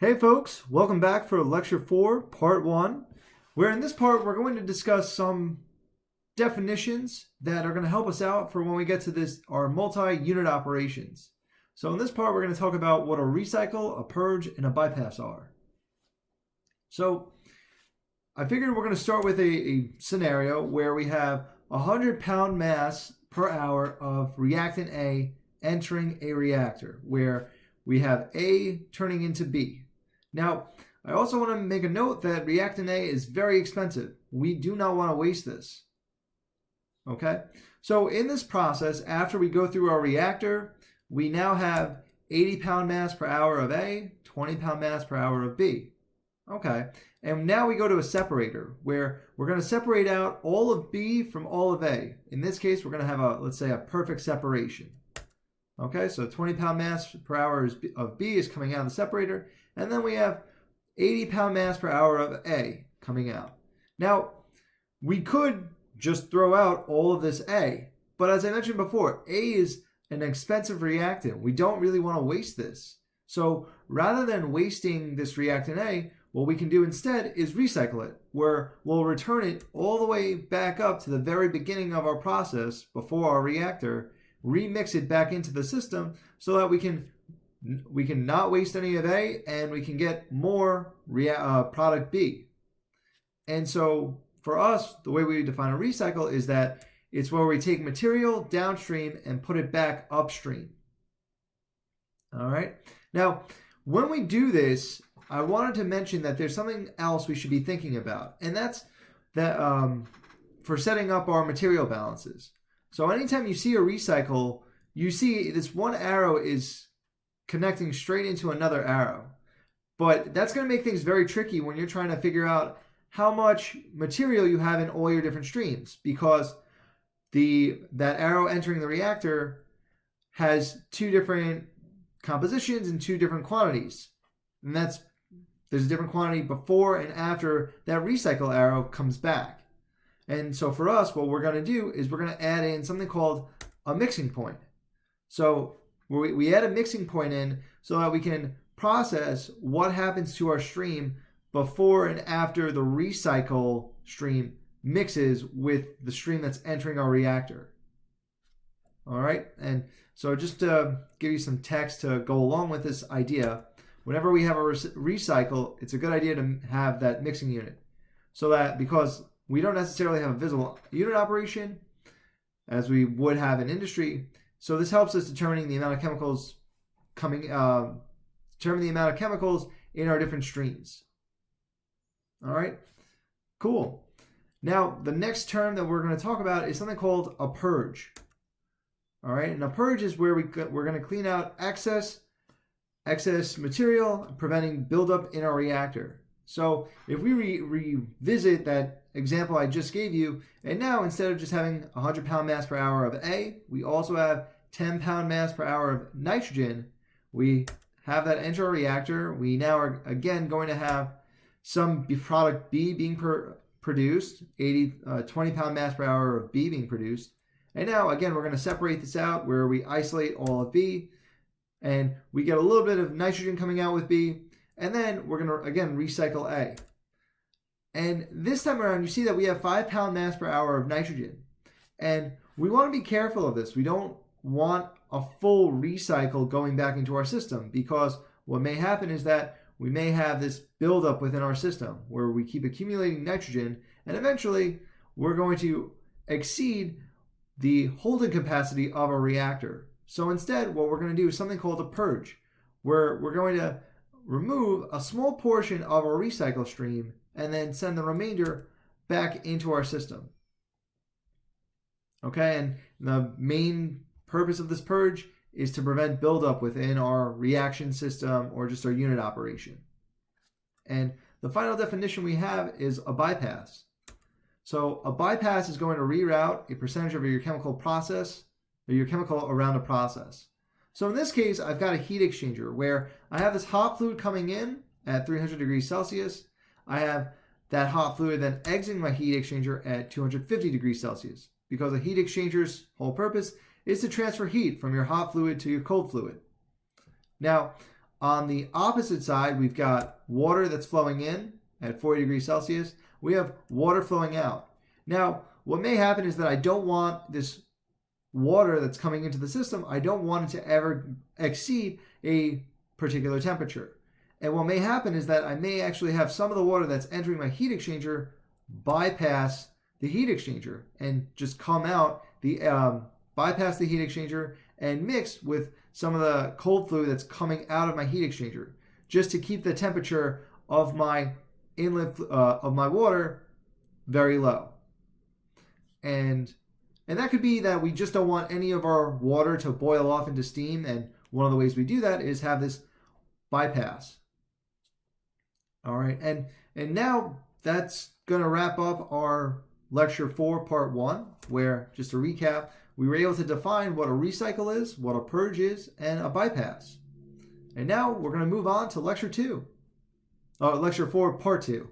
Hey folks, welcome back for Lecture 4, Part 1, where in this part we're going to discuss some definitions that are going to help us out for when we get to our multi-unit operations. So in this part we're going to talk about what a recycle, a purge, and a bypass are. So I figured we're going to start with a scenario where we have 100-pound mass per hour of reactant A entering a reactor, where we have A turning into B. Now, I also want to make a note that reactant A is very expensive. We do not want to waste this. Okay? So in this process, after we go through our reactor, we now have 80-pound mass per hour of A, 20-pound mass per hour of B. Okay. And now we go to a separator where we're going to separate out all of B from all of A. In this case, we're going to have let's say a perfect separation. Okay, so 20-pound mass per hour of B is coming out of the separator. And then we have 80-pound mass per hour of A coming out. Now, we could just throw out all of this A. But as I mentioned before, A is an expensive reactant. We don't really want to waste this. So rather than wasting this reactant A, what we can do instead is recycle it, where we'll return it all the way back up to the very beginning of our process before our reactor, remix it back into the system so that we can not waste any of A and we can get more product B. And so for us, the way we define a recycle is that it's where we take material downstream and put it back upstream. All right. Now, when we do this, I wanted to mention that there's something else we should be thinking about, and that's that for setting up our material balances. So anytime you see a recycle, you see this one arrow is connecting straight into another arrow. But that's going to make things very tricky when you're trying to figure out how much material you have in all your different streams, because that arrow entering the reactor has two different compositions and two different quantities. And there's a different quantity before and after that recycle arrow comes back. And so for us, what we're going to do is we're going to add in something called a mixing point. So we add a mixing point in so that we can process what happens to our stream before and after the recycle stream mixes with the stream that's entering our reactor. All right, and so just to give you some text to go along with this idea, whenever we have a recycle, it's a good idea to have that mixing unit, so that because we don't necessarily have a visible unit operation as we would have in industry, so this helps us determining the amount of chemicals in our different streams. All right, cool. Now the next term that we're going to talk about is something called a purge. All right, and a purge is where we're going to clean out excess material, preventing buildup in our reactor. So if we revisit that example I just gave you, and now instead of just having 100-pound mass per hour of A, we also have 10-pound mass per hour of nitrogen. We have that enter our reactor. We now are again going to have some product B being produced, 20-pound mass per hour of B being produced. And now again, we're going to separate this out where we isolate all of B, and we get a little bit of nitrogen coming out with B, and then we're going to, again, recycle A. And this time around, you see that we have 5-pound mass per hour of nitrogen. And we want to be careful of this. We don't want a full recycle going back into our system, because what may happen is that we may have this buildup within our system where we keep accumulating nitrogen, and eventually we're going to exceed the holding capacity of our reactor. So instead, what we're going to do is something called a purge, where we're going to remove a small portion of our recycle stream and then send the remainder back into our system. Okay, and the main purpose of this purge is to prevent buildup within our reaction system or just our unit operation. And the final definition we have is a bypass. So a bypass is going to reroute a percentage of your chemical process, or your chemical around a process. So in this case, I've got a heat exchanger where I have this hot fluid coming in at 300 degrees Celsius. I have that hot fluid then exiting my heat exchanger at 250 degrees Celsius, because a heat exchanger's whole purpose is to transfer heat from your hot fluid to your cold fluid. Now, On the opposite side, we've got water that's flowing in at 40 degrees Celsius. We have water flowing out. Now, what may happen is that I don't want this water that's coming into the system, I don't want it to ever exceed a particular temperature. And what may happen is that I may actually have some of the water that's entering my heat exchanger bypass the heat exchanger and just come out, bypass the heat exchanger and mix with some of the cold fluid that's coming out of my heat exchanger, just to keep the temperature of my inlet of my water very low. And that could be that we just don't want any of our water to boil off into steam, and one of the ways we do that is have this bypass. All right, and now that's going to wrap up our Lecture 4, Part 1, where, just to recap, we were able to define what a recycle is, what a purge is, and a bypass. And now we're going to move on to Lecture 4, Part 2.